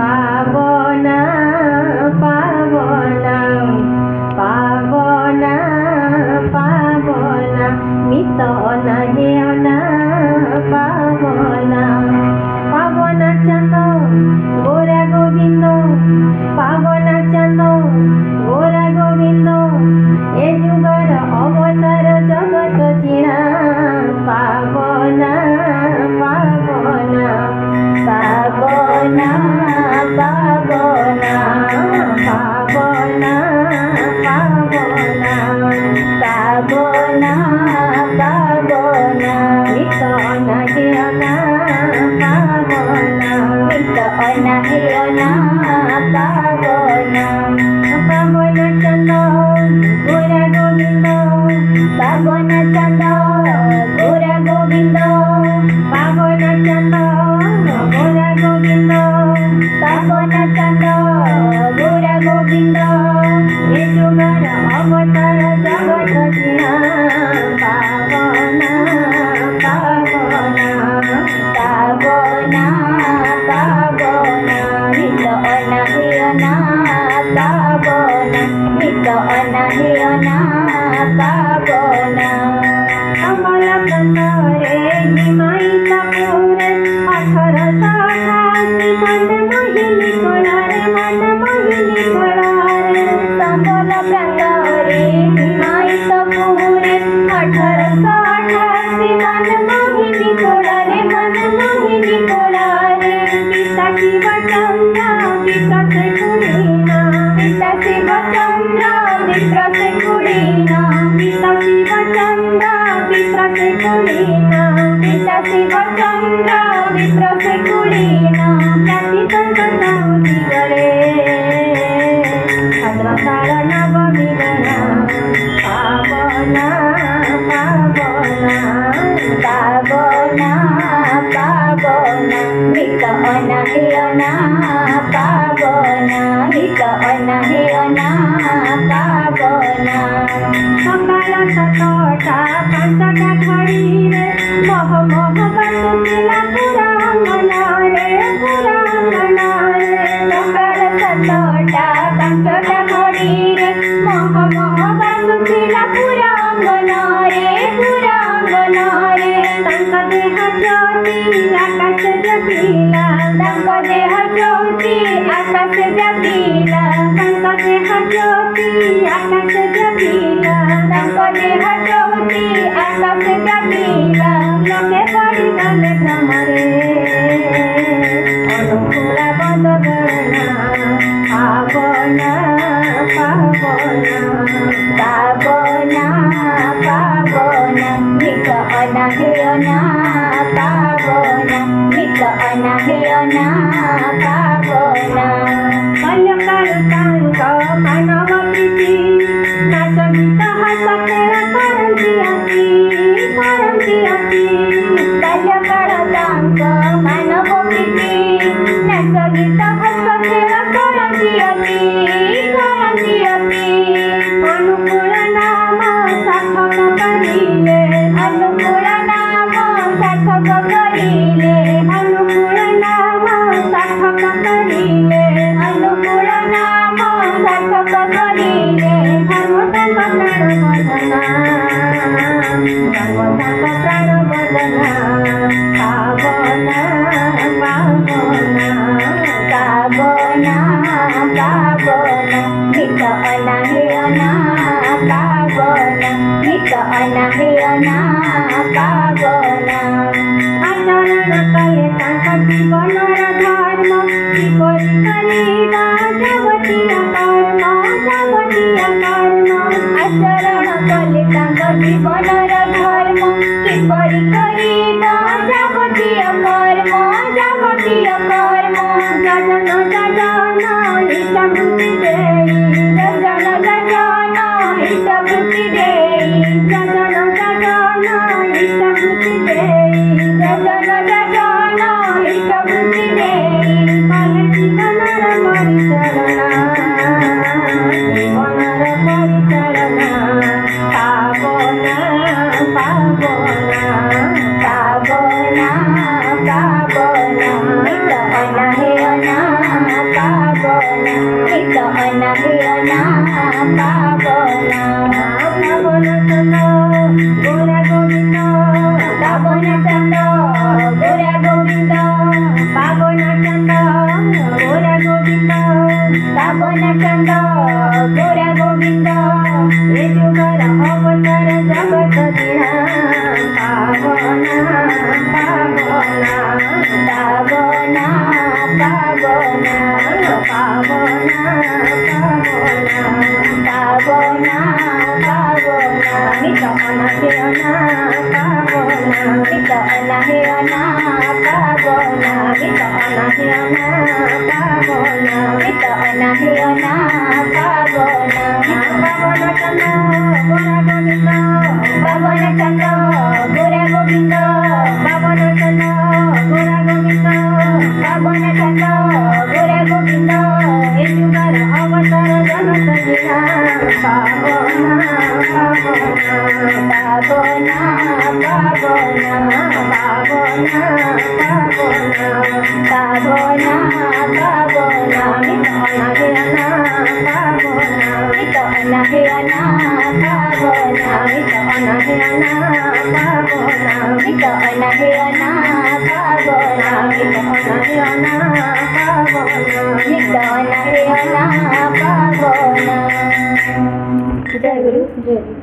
পাবনা পাবনা পাবনা পাবনা মিত অনাহেয়না পাবনা পাবনা চাঁদ গোরা গোবিন্দ পাবনা চাঁদ গোরা গোবিন্দ এ যুগর অবতার জগত চিনা পাবনা পাবনা পাবনা পাবনা পাবনা পাবনা পাবনা পাবনা মিত অনাহেয়না পাবনা মিত অনাহেয়না পাবনা পাবনা চাঁদ গোরা গোবিন্দ পাবনা চাঁদ গোরা গোবিন্দ পাবনা চাঁদ গোরা গোবিন্দ পাবনা চাঁদ গোরা গোবিন্দ এ যুগর অবতার জগত চিনা পাবনা পাবনা পাবনা পাবনা মিত অনাহেয়না পাবনা মিত অনাহেয়না পাবনা কমল কন্দরে নিমাইত পুরে 1888 মন মোহিনী কোলারে মন মোহিনী কোলারে কমল প্রান্তরে নিমাইত পুরে 1888 মন মোহিনী কোলারে মন মোহিনী কোলারে পিতা শিবচন্দ্র বিপ্রসে কুড়িনা পিতা শিবচন্দ্র বিপ্রসে কুড়িনা পিতা শিবচন্দ্র বিপ্রসে কুড়িনা পিতা শিবচন্দ্র বিপ্রসে কুড়িনা জাতিতন্ত সাউদি গড়ে ভদ্রকাল নবমী গণা পাবনা পাবনা পাবনা পাবনা মিত অনাহেয়না পাবনা মিত অনাহেয়না পাবনা সকাল 7টা 5টা ঘড়িরে মহ মহ বাজুଥିଲା পুরাঙ্গনারে পুরাঙ্গনারে সকাল 7টা 5টা ঘড়িরে মহ মহ বাজୁଥିଲା ପୁରାଙ୍ଗନାରେ ପୁରାଙ୍ଗନାରେ ତାଙ୍କ ଦେହ ଜ୍ୟୋତି ଆକାଶ ବ୍ୟାପିଲା ତାଙ୍କ ଦେହ ଜ୍ୟୋତି ଆକାଶ ବ୍ୟାପିଲା ତାଙ୍କ ଦେହ ଜ୍ୟୋତି ଆକାଶ ବ୍ୟାପିଲା ତାଙ୍କ ଦେହ ଜ୍ୟୋତି ଆକାଶ ବ୍ୟାପିଲା ଲୋକେ ପଡ଼ିଗଲେ ଭ୍ରମରେ ଅନୁକୂଳ ବଦଗଣା ପାବନା ପାବନା ପାବନା ପାବନା ମିତ ଅନାହେୟନା ପାବନା ମିତ ଅନାହେୟନା ପାବନା କଲ୍ୟକାଳୁ ତାଙ୍କ ମାନବ ପ୍ରୀତି ନାଚ ଗୀତ ହସ ଖେଳ କରନ୍ତି ଅତି କଲ୍ୟକାଳ ତାଙ୍କ ମାନବ ପ୍ରୀତି ନାଚ ଗୀତ ହସ ଖେଳ କରନ୍ତି ଅତି ଅନୁକୂଳ ନାମ ସାର୍ଥକ କରିଲେ ଅନୁକୂଳ ନାମ ସାର୍ଥକ କରିଲେ ଅନୁକୂଳ ନାମ ସାର୍ଥକ କରିଲେ ଅନୁକୂଳ ନାମ ସାର୍ଥକ କରିଲେ ଧର୍ମ ତାଙ୍କ ପ୍ରାଣ ବଦନା ଧର୍ମ ତାଙ୍କ ପ୍ରାଣ ବଦନା ପାବନା ପାବନା ପାବନା ପାବନା ମିତ ଅନାହେୟନା ପାବନା ମିତ ଅନାହେୟନା ପାବନା ଆଚରଣ କଲେ ତାଙ୍କ ଜୀବନର ଧର୍ମ କିପରି କରିବା ଯାବତୀୟ କର୍ମ ଆଚରଣ କଲେ ତାଙ୍କ ଜୀବନର ଧର୍ମ କିପରି କରିବା ଯାବତୀୟ କର୍ମ ଯଜନ ଯଜନ ହିତବୃତ୍ତି ଦେଇ ଯଜନ ଯଜନ ହିତବୃତ୍ତି ଦେଇ ଯଜନ ଯଜନ ହିତବୃତ୍ତି ଦେଇ ଯଜନ ଯଜନ ହିତବୃତ୍ତି ଦେଇ କଲେ ଜୀବନର ପରିଚାଳନା ଜୀବନର ପରିଚାଳନା ପାବନା ପାବନା ପାବନା ପାବନା ମିତ ଅନାହେୟନା অনাহিয়না পাবনা নিত অনাহিয়না পাবনা পাবন চন্দ্র গোরা গোবিন্দ পাবন চন্দ্র গোরা গোবিন্দ পাবন চন্দ্র গোরা গোবিন্দ পাবন চন্দ্র গোরা গোবিন্দ এ যুগর অবতার জনতনীনা পাবনা পাবনা পাবনা পাবনা পাবনা পাবনা নিত অনাহিয়না পাবনা নিত অনাহিয়না পাবনা নিত অনাহিয়না পাবনা নিত অনাহিয়না পাবনা নিত অনাহিয়না পাবনা নিত অনাহিয়না পাবনা। জয় গুরু জয়।